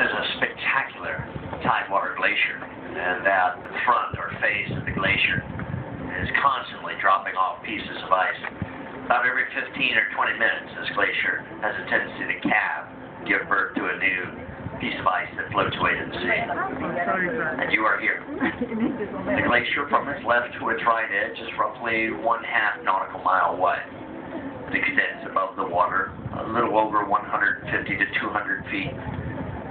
is a spectacular tidewater glacier, and that front or face of the glacier is constantly dropping off pieces of ice. About every 15 or 20 minutes, this glacier has a tendency to calve, give birth to a new piece of ice that floats away to the sea. And you are here. The glacier from its left to its right edge is roughly 1/2 nautical mile wide. It extends above the water a little over 150 to 200 feet.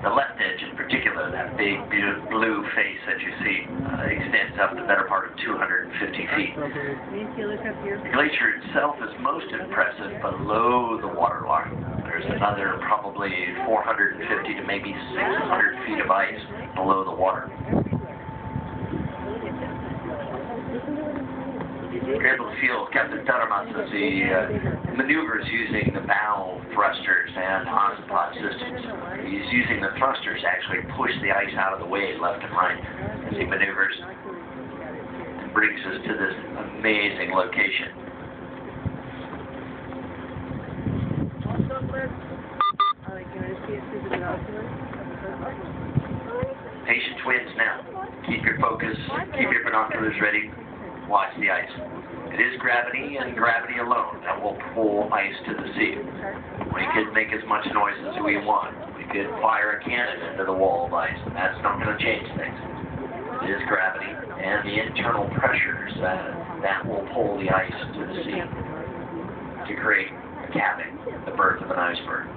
The left edge in particular, that big blue face that you see, extends up the better part of 250 feet. The glacier itself is most impressive below the waterline. There's another probably 450 to maybe 600 feet of ice below the water. We're able to feel Captain Tuttermuth as he maneuvers using the bow thrusters and oxypod systems. He's using the thrusters to actually push the ice out of the way left and right as he maneuvers and brings us to this amazing location. Patient winds now. Keep your focus, keep your binoculars ready, watch the ice. It is gravity and gravity alone that will pull ice to the sea. We could make as much noise as we want. We could fire a cannon into the wall of ice, and that's not going to change things. It is gravity and the internal pressures that will pull the ice to the sea to create a calving, the birth of an iceberg.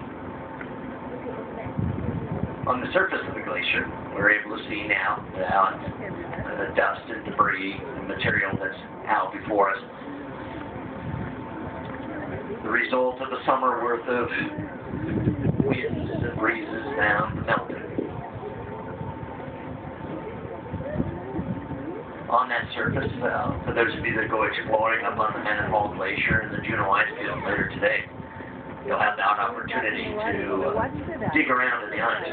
On the surface of the glacier, we're able to see now the dust and debris and material that's out before us. The result of a summer worth of winds and breezes down melted. On that surface, for those of you that go exploring up on the Mendenhall Glacier and the Juneau Icefield later today, you'll have that opportunity to dig around in the ice.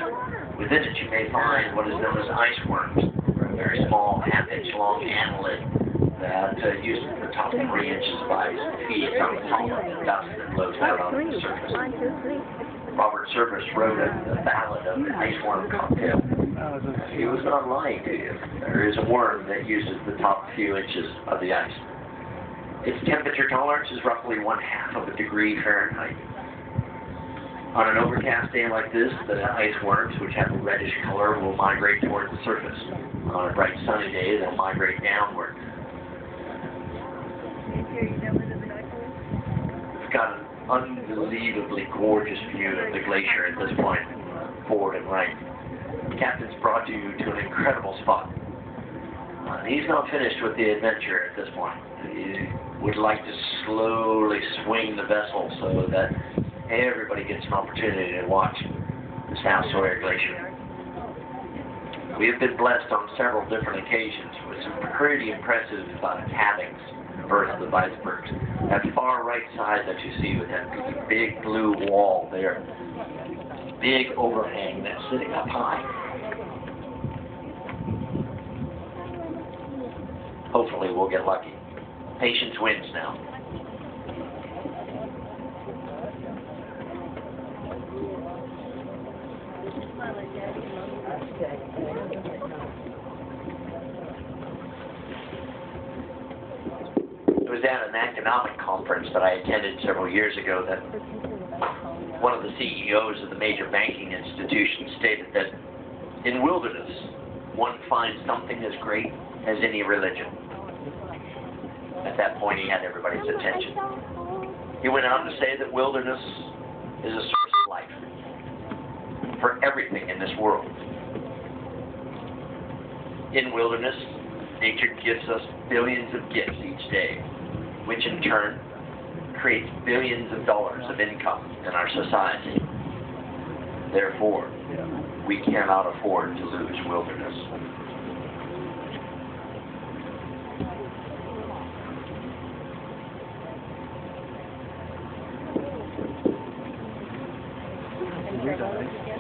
Within it, you may find what is known as ice worms, a very small, half-inch long annelid that uses the top 3 inches of ice to feed on the pollen and dust that flows out onto the surface. Robert Service wrote a ballad of the ice worm cocktail. He was not lying to you. There is a worm that uses the top few inches of the ice. Its temperature tolerance is roughly 1/2 of a degree Fahrenheit. On an overcast day like this, the ice worms, which have a reddish color, will migrate towards the surface. On a bright sunny day, they'll migrate downward. We've got an unbelievably gorgeous view of the glacier at this point, forward and right. The captain's brought you to an incredible spot. He's not finished with the adventure at this point. He would like to slowly swing the vessel so that everybody gets an opportunity to watch the South Sawyer Glacier. We have been blessed on several different occasions with some pretty impressive calvings and births of icebergs. That far right side that you see with that big blue wall there, big overhang that's sitting up high. Hopefully we'll get lucky. Patience wins now. It was at an economic conference that I attended several years ago that one of the CEOs of the major banking institutions stated that in wilderness, one finds something as great as any religion. At that point, he had everybody's attention. He went on to say that wilderness is a source of life for everything in this world. In wilderness, nature gives us billions of gifts each day, which in turn creates billions of dollars of income in our society. Therefore, we cannot afford to lose wilderness.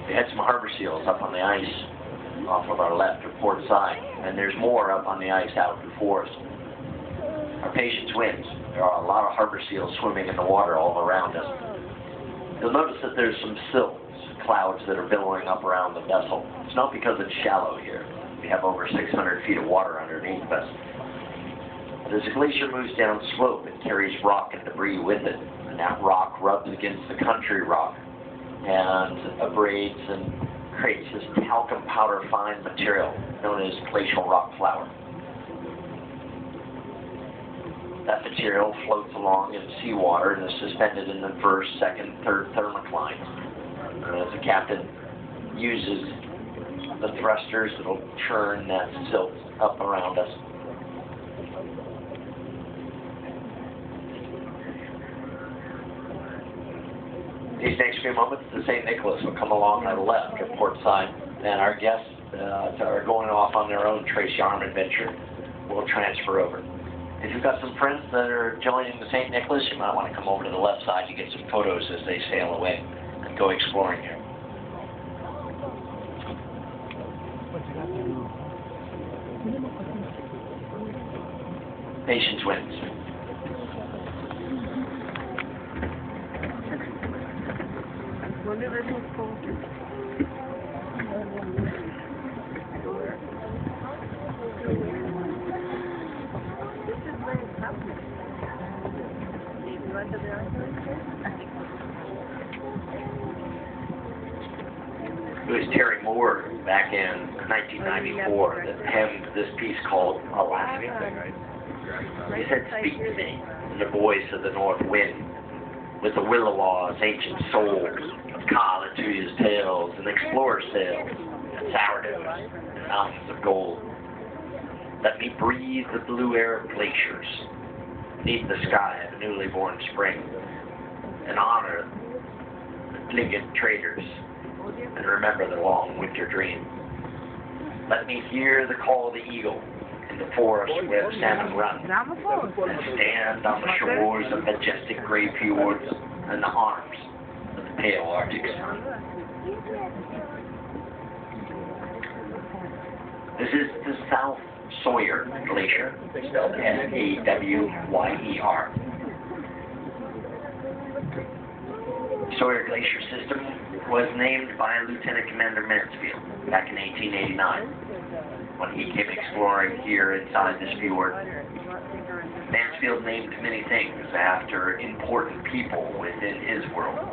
We had some harbor seals up on the ice off of our left or port side, and there's more up on the ice out before us. Our patience wins. There are a lot of harbor seals swimming in the water all around us. You'll notice that there's some sills clouds that are billowing up around the vessel. It's not because it's shallow here. We have over 600 feet of water underneath us. As the glacier moves down slope, it carries rock and debris with it, and that rock rubs against the country rock and abrades and creates this talcum powder fine material known as glacial rock flour. That material floats along in seawater and is suspended in the first, second, third thermoclines. And as the captain uses the thrusters, it'll churn that silt up around us. These next few moments, the St. Nicholas will come along on the left at port side, and our guests are going off on their own Tracy arm adventure. We'll transfer over. If you've got some friends that are joining the St. Nicholas, you might want to come over to the left side to get some photos as they sail away and go exploring here. Patience wins. It was Terry Moore back in 1994 that penned this piece called Alaskan. He said, "Speak to me in the voice of the north wind, with the Willowaw's ancient souls, of Kalatuya's tales and explorer's tales, and sourdoughs and mountains of gold. Let me breathe the blue air of glaciers, beneath the sky of a newly born spring, and honor the Tlingit traders, and remember the long winter dream. Let me hear the call of the eagle in the forest where the salmon run, and stand on the shores of majestic gray fjords and the arms of the pale Arctic sun." This is the South Sawyer Glacier, spelled S-A-W-Y-E-R. Sawyer Glacier System was named by Lieutenant Commander Mansfield back in 1889 when he came exploring here inside this fjord. Mansfield named many things after important people within his world.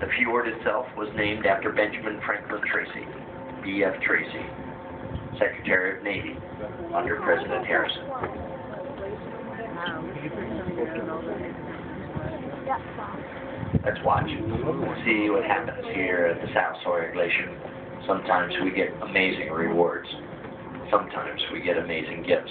The fjord itself was named after Benjamin Franklin Tracy, B.F. Tracy, Secretary of Navy under President Harrison. Let's watch. See what happens here at the South Sawyer Glacier. Sometimes we get amazing rewards. Sometimes we get amazing gifts.